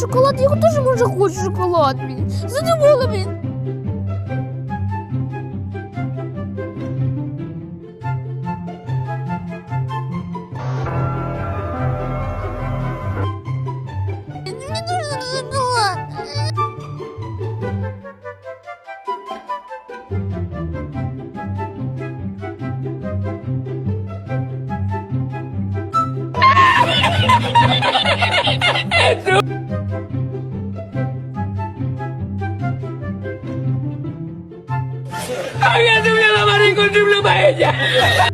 шоколад, я теж може хочу шоколад, блін. Задовола, блін. Мені дуже шоколад. Había subido la marico triple para ella.